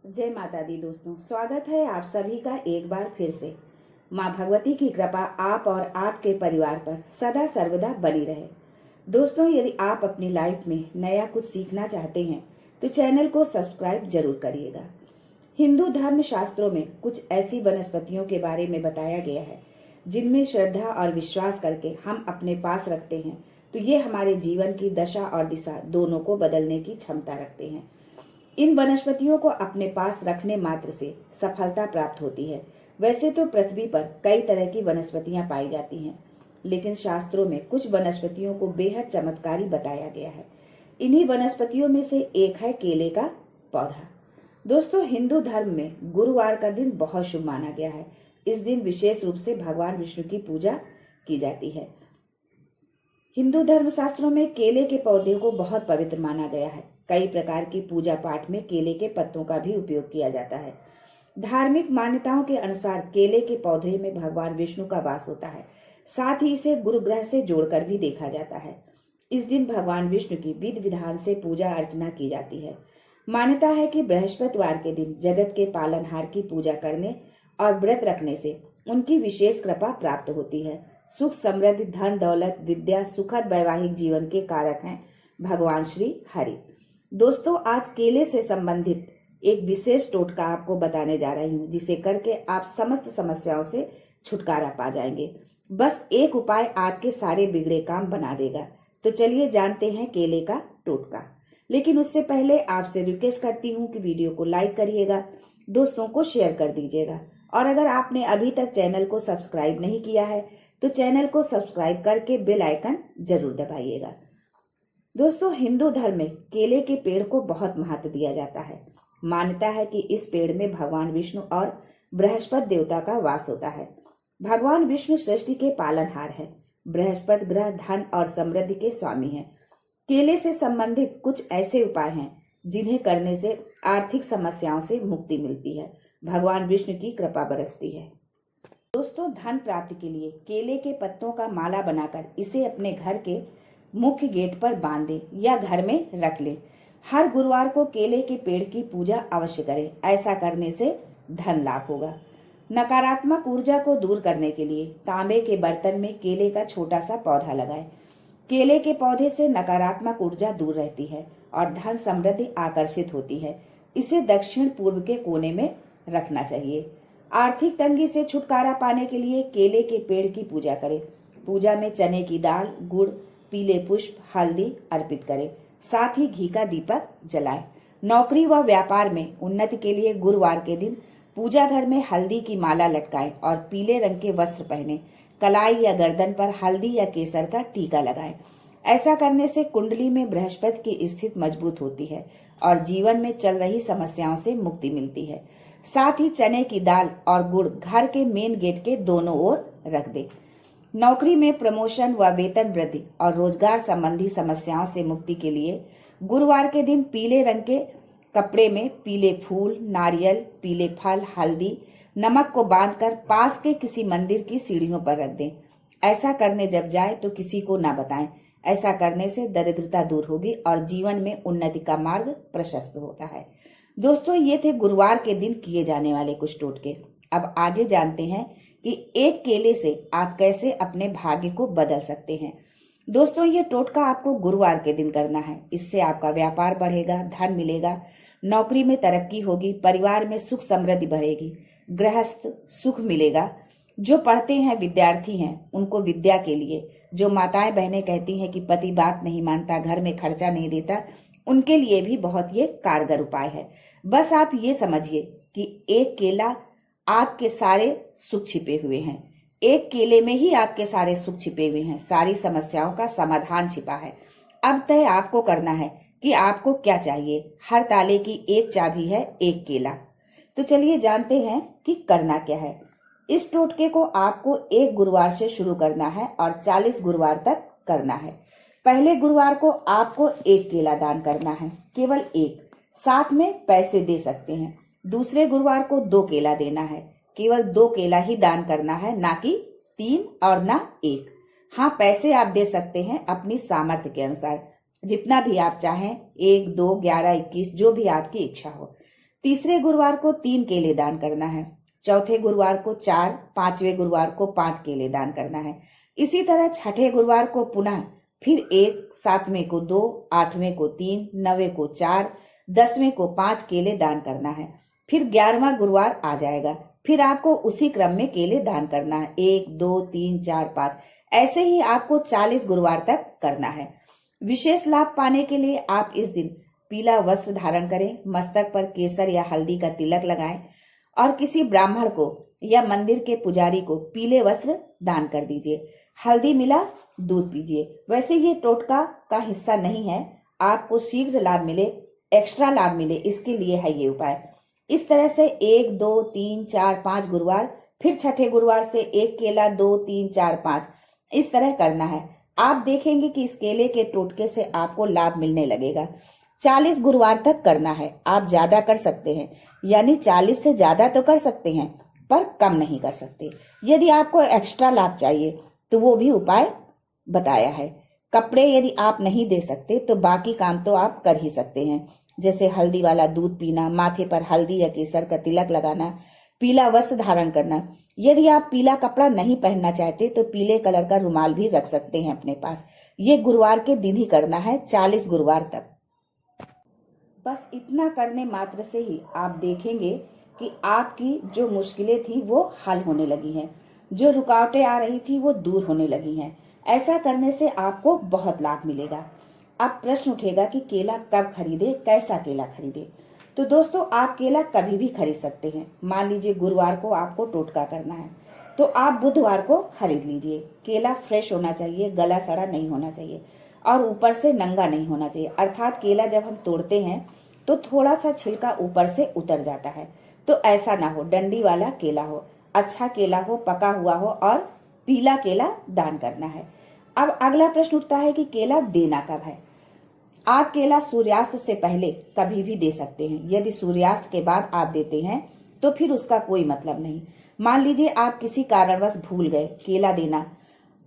जय माता दी दोस्तों, स्वागत है आप सभी का एक बार फिर से। माँ भगवती की कृपा आप और आपके परिवार पर सदा सर्वदा बनी रहे। दोस्तों, यदि आप अपनी लाइफ में नया कुछ सीखना चाहते हैं तो चैनल को सब्सक्राइब जरूर करिएगा। हिंदू धर्म शास्त्रों में कुछ ऐसी वनस्पतियों के बारे में बताया गया है जिनमें श्रद्धा और विश्वास करके हम अपने पास रखते हैं तो ये हमारे जीवन की दशा और दिशा दोनों को बदलने की क्षमता रखते हैं। इन वनस्पतियों को अपने पास रखने मात्र से सफलता प्राप्त होती है। वैसे तो पृथ्वी पर कई तरह की वनस्पतियां पाई जाती हैं, लेकिन शास्त्रों में कुछ वनस्पतियों को बेहद चमत्कारी बताया गया है। इन्हीं वनस्पतियों में से एक है केले का पौधा। दोस्तों, हिंदू धर्म में गुरुवार का दिन बहुत शुभ माना गया है। इस दिन विशेष रूप से भगवान विष्णु की पूजा की जाती है। हिंदू धर्म शास्त्रों में केले के पौधे को बहुत पवित्र माना गया है। कई प्रकार की पूजा पाठ में केले के पत्तों का भी उपयोग किया जाता है। धार्मिक मान्यताओं के अनुसार केले के पौधे में भगवान विष्णु का वास होता है। साथ ही इसे गुरु ग्रह से जोड़कर भी देखा जाता है। इस दिन भगवान विष्णु की विधि विधान से पूजा अर्चना की जाती है। मान्यता है कि बृहस्पतिवार के दिन जगत के पालनहार की पूजा करने और व्रत रखने से उनकी विशेष कृपा प्राप्त होती है। सुख, समृद्धि, धन, दौलत, विद्या, सुखद वैवाहिक जीवन के कारक हैं भगवान श्री हरि। दोस्तों, आज केले से संबंधित एक विशेष टोटका आपको बताने जा रही हूँ, जिसे करके आप समस्त समस्याओं से छुटकारा पा जाएंगे। बस एक उपाय आपके सारे बिगड़े काम बना देगा। तो चलिए जानते हैं केले का टोटका। लेकिन उससे पहले आपसे रिक्वेस्ट करती हूँ कि वीडियो को लाइक करिएगा, दोस्तों को शेयर कर दीजिएगा, और अगर आपने अभी तक चैनल को सब्सक्राइब नहीं किया है तो चैनल को सब्सक्राइब करके बेल आइकन जरूर दबाइएगा। दोस्तों, हिंदू धर्म में केले के पेड़ को बहुत महत्व दिया जाता है। मान्यता है कि इस पेड़ में भगवान विष्णु और बृहस्पति देवता का वास होता है। भगवान विष्णु सृष्टि के पालनहार है। बृहस्पति ग्रह धन और समृद्धि के स्वामी है। केले से संबंधित कुछ ऐसे उपाय हैं जिन्हें करने से आर्थिक समस्याओं से मुक्ति मिलती है, भगवान विष्णु की कृपा बरसती है। दोस्तों, धन प्राप्ति के लिए केले के पत्तों का माला बनाकर इसे अपने घर के मुख्य गेट पर बांध दें या घर में रख लें। हर गुरुवार को केले के पेड़ की पूजा अवश्य करें। ऐसा करने से धन लाभ होगा। नकारात्मक ऊर्जा को दूर करने के लिए तांबे के बर्तन में केले का छोटा सा पौधा लगाएं। केले के पौधे से नकारात्मक ऊर्जा दूर रहती है और धन समृद्धि आकर्षित होती है। इसे दक्षिण पूर्व के कोने में रखना चाहिए। आर्थिक तंगी से छुटकारा पाने के लिए केले के पेड़ की पूजा करें। पूजा में चने की दाल, गुड़, पीले पुष्प, हल्दी अर्पित करें। साथ ही घी का दीपक जलाएं। नौकरी व व्यापार में उन्नति के लिए गुरुवार के दिन पूजा घर में हल्दी की माला लटकाएं और पीले रंग के वस्त्र पहने कलाई या गर्दन पर हल्दी या केसर का टीका लगाएं। ऐसा करने से कुंडली में बृहस्पति की स्थिति मजबूत होती है और जीवन में चल रही समस्याओं से मुक्ति मिलती है। साथ ही चने की दाल और गुड़ घर के मेन गेट के दोनों ओर रख दे। नौकरी में प्रमोशन व वेतन वृद्धि और रोजगार संबंधी समस्याओं से मुक्ति के लिए गुरुवार के दिन पीले रंग के कपड़े में पीले फूल, नारियल, पीले फल, हल्दी, नमक को बांधकर पास के किसी मंदिर की सीढ़ियों पर रख दें। ऐसा करने जब जाए तो किसी को ना बताएं। ऐसा करने से दरिद्रता दूर होगी और जीवन में उन्नति का मार्ग प्रशस्त होता है। दोस्तों, ये थे गुरुवार के दिन किए जाने वाले कुछ टोटके। अब आगे जानते हैं कि एक केले से आप कैसे अपने भाग्य को बदल सकते हैं। दोस्तों, ये टोटका आपको गुरुवार के दिन करना है। इससे आपका व्यापार बढ़ेगा, धन मिलेगा, नौकरी में तरक्की होगी, परिवार में सुख समृद्धि बढ़ेगी, गृहस्थ सुख मिलेगा। जो पढ़ते हैं, विद्यार्थी हैं, उनको विद्या के लिए, जो माताएं बहनें कहती हैं कि पति बात नहीं मानता, घर में खर्चा नहीं देता, उनके लिए भी बहुत ये कारगर उपाय है। बस आप ये समझिए कि एक केला आपके सारे सुख छिपे हुए हैं। एक केले में ही आपके सारे सुख छिपे हुए हैं। सारी समस्याओं का समाधान छिपा है। अब तय आपको करना है कि आपको क्या चाहिए। हर ताले की एक चाबी है, एक केला। तो चलिए जानते हैं कि करना क्या है। इस टोटके को आपको एक गुरुवार से शुरू करना है और 40 गुरुवार तक करना है। पहले गुरुवार को आपको एक केला दान करना है, केवल एक। साथ में पैसे दे सकते हैं। दूसरे गुरुवार को 2 केला देना है, केवल 2 केला ही दान करना है, ना कि 3 और ना 1। हाँ, पैसे आप दे सकते हैं अपनी सामर्थ्य के अनुसार, जितना भी आप चाहें, 1, 2, 11, 21, जो भी आपकी इच्छा हो। तीसरे गुरुवार को 3 केले दान करना है, चौथे गुरुवार को 4, पांचवें गुरुवार को 5 केले दान करना है। इसी तरह छठे गुरुवार को पुनः फिर 1, 7वें को 2, 8वें को 3, 9वें को 4, 10वें को 5 केले दान करना है। फिर 11वां गुरुवार आ जाएगा, फिर आपको उसी क्रम में केले दान करना है, 1, 2, 3, 4, 5, ऐसे ही आपको 40 गुरुवार तक करना है। विशेष लाभ पाने के लिए आप इस दिन पीला वस्त्र धारण करें, मस्तक पर केसर या हल्दी का तिलक लगाएं और किसी ब्राह्मण को या मंदिर के पुजारी को पीले वस्त्र दान कर दीजिए। हल्दी मिला दूध पीजिए। वैसे ये टोटका का हिस्सा नहीं है, आपको शीघ्र लाभ मिले, एक्स्ट्रा लाभ मिले, इसके लिए है ये उपाय। इस तरह से 1, 2, 3, 4, 5 गुरुवार, फिर छठे गुरुवार से 1 केला, 2, 3, 4, 5 इस तरह करना है। आप देखेंगे कि इस केले के टोटके से आपको लाभ मिलने लगेगा। 40 गुरुवार तक करना है। आप ज्यादा कर सकते हैं, यानी 40 से ज्यादा तो कर सकते हैं पर कम नहीं कर सकते। यदि आपको एक्स्ट्रा लाभ चाहिए तो वो भी उपाय बताया है। कपड़े यदि आप नहीं दे सकते तो बाकी काम तो आप कर ही सकते हैं, जैसे हल्दी वाला दूध पीना, माथे पर हल्दी या केसर का तिलक लगाना, पीला वस्त्र धारण करना। यदि आप पीला कपड़ा नहीं पहनना चाहते तो पीले कलर का रुमाल भी रख सकते हैं अपने पास। ये गुरुवार के दिन ही करना है, 40 गुरुवार तक। बस इतना करने मात्र से ही आप देखेंगे कि आपकी जो मुश्किलें थी वो हल होने लगी हैं, जो रुकावटें आ रही थी वो दूर होने लगी हैं। ऐसा करने से आपको बहुत लाभ मिलेगा। अब प्रश्न उठेगा कि केला कब खरीदे, कैसा केला खरीदे। तो दोस्तों, आप केला कभी भी खरीद सकते हैं। मान लीजिए गुरुवार को आपको टोटका करना है तो आप बुधवार को खरीद लीजिए। केला फ्रेश होना चाहिए, गला सड़ा नहीं होना चाहिए और ऊपर से नंगा नहीं होना चाहिए। अर्थात केला जब हम तोड़ते हैं तो थोड़ा सा छिलका ऊपर से उतर जाता है, तो ऐसा ना हो। डंडी वाला केला हो, अच्छा केला हो, पका हुआ हो और पीला केला दान करना है। अब अगला प्रश्न उठता है कि केला देना कब है। आप केला सूर्यास्त से पहले कभी भी दे सकते हैं। यदि सूर्यास्त के बाद आप देते हैं तो फिर उसका कोई मतलब नहीं। मान लीजिए आप किसी कारणवश भूल गए केला देना,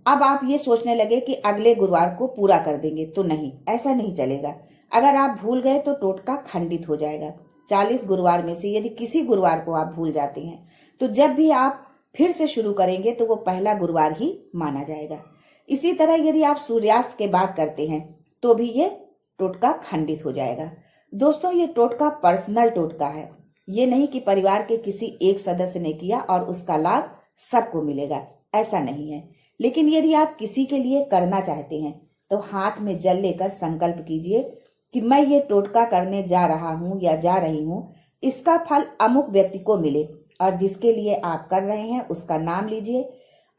अब आप ये सोचने लगे कि अगले गुरुवार को पूरा कर देंगे, तो नहीं, ऐसा नहीं चलेगा। अगर आप भूल गए तो टोटका खंडित हो जाएगा। 40 गुरुवार में से यदि किसी गुरुवार को आप भूल जाते हैं तो जब भी आप फिर से शुरू करेंगे तो वो पहला गुरुवार ही माना जाएगा। इसी तरह यदि आप सूर्यास्त के बाद करते हैं तो भी ये टोटका खंडित हो जाएगा। दोस्तों, ये टोटका पर्सनल टोटका है, ये नहीं कि परिवार के किसी एक सदस्य ने किया और उसका लाभ सबको मिलेगा, ऐसा नहीं है। लेकिन यदि आप किसी के लिए करना चाहते हैं तो हाथ में जल लेकर संकल्प कीजिए कि मैं ये टोटका करने जा रहा हूँ या जा रही हूँ, इसका फल अमुक व्यक्ति को मिले, और जिसके लिए आप कर रहे हैं उसका नाम लीजिए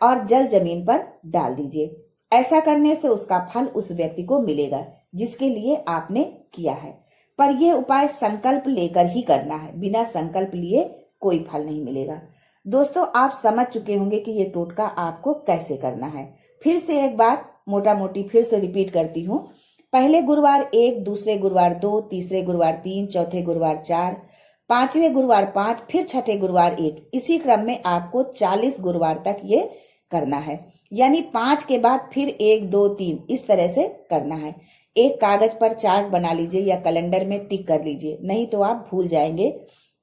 और जल जमीन पर डाल दीजिए। ऐसा करने से उसका फल उस व्यक्ति को मिलेगा जिसके लिए आपने किया है। पर यह उपाय संकल्प लेकर ही करना है, बिना संकल्प लिए कोई फल नहीं मिलेगा। दोस्तों, आप समझ चुके होंगे कि ये टोटका आपको कैसे करना है। फिर से एक बार मोटा मोटी फिर से रिपीट करती हूँ। पहले गुरुवार 1, दूसरे गुरुवार 2, तीसरे गुरुवार 3, चौथे गुरुवार 4, पांचवें गुरुवार 5, फिर छठे गुरुवार 1। इसी क्रम में आपको 40 गुरुवार तक ये करना है, यानी 5 के बाद फिर 1, 2, 3 इस तरह से करना है। एक कागज पर चार्ट बना लीजिए या कैलेंडर में टिक कर लीजिए, नहीं तो आप भूल जाएंगे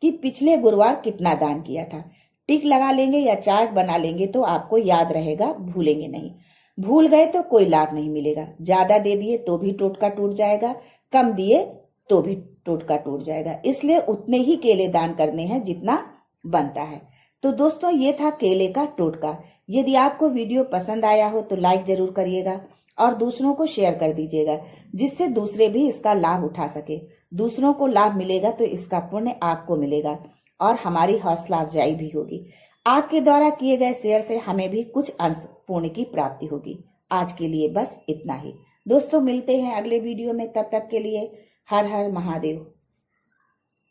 कि पिछले गुरुवार कितना दान किया था। टिक लगा लेंगे या चार्ट बना लेंगे तो आपको याद रहेगा, भूलेंगे नहीं। भूल गए तो कोई लाभ नहीं मिलेगा। ज्यादा दे दिए तो भी टोटका टूट जाएगा, कम दिए तो भी टोटका टूट जाएगा। इसलिए उतने ही केले दान करने हैं जितना बनता है। तो दोस्तों, ये था केले का टोटका। यदि आपको वीडियो पसंद आया हो तो लाइक जरूर करिएगा और दूसरों को शेयर कर दीजिएगा, जिससे दूसरे भी इसका लाभ उठा सके। दूसरों को लाभ मिलेगा तो इसका पुण्य आपको मिलेगा और हमारी हौसला अफजाई भी होगी। आपके द्वारा किए गए शेयर से हमें भी कुछ अंश पुण्य की प्राप्ति होगी। आज के लिए बस इतना ही दोस्तों, मिलते हैं अगले वीडियो में। तब तक के लिए हर हर महादेव।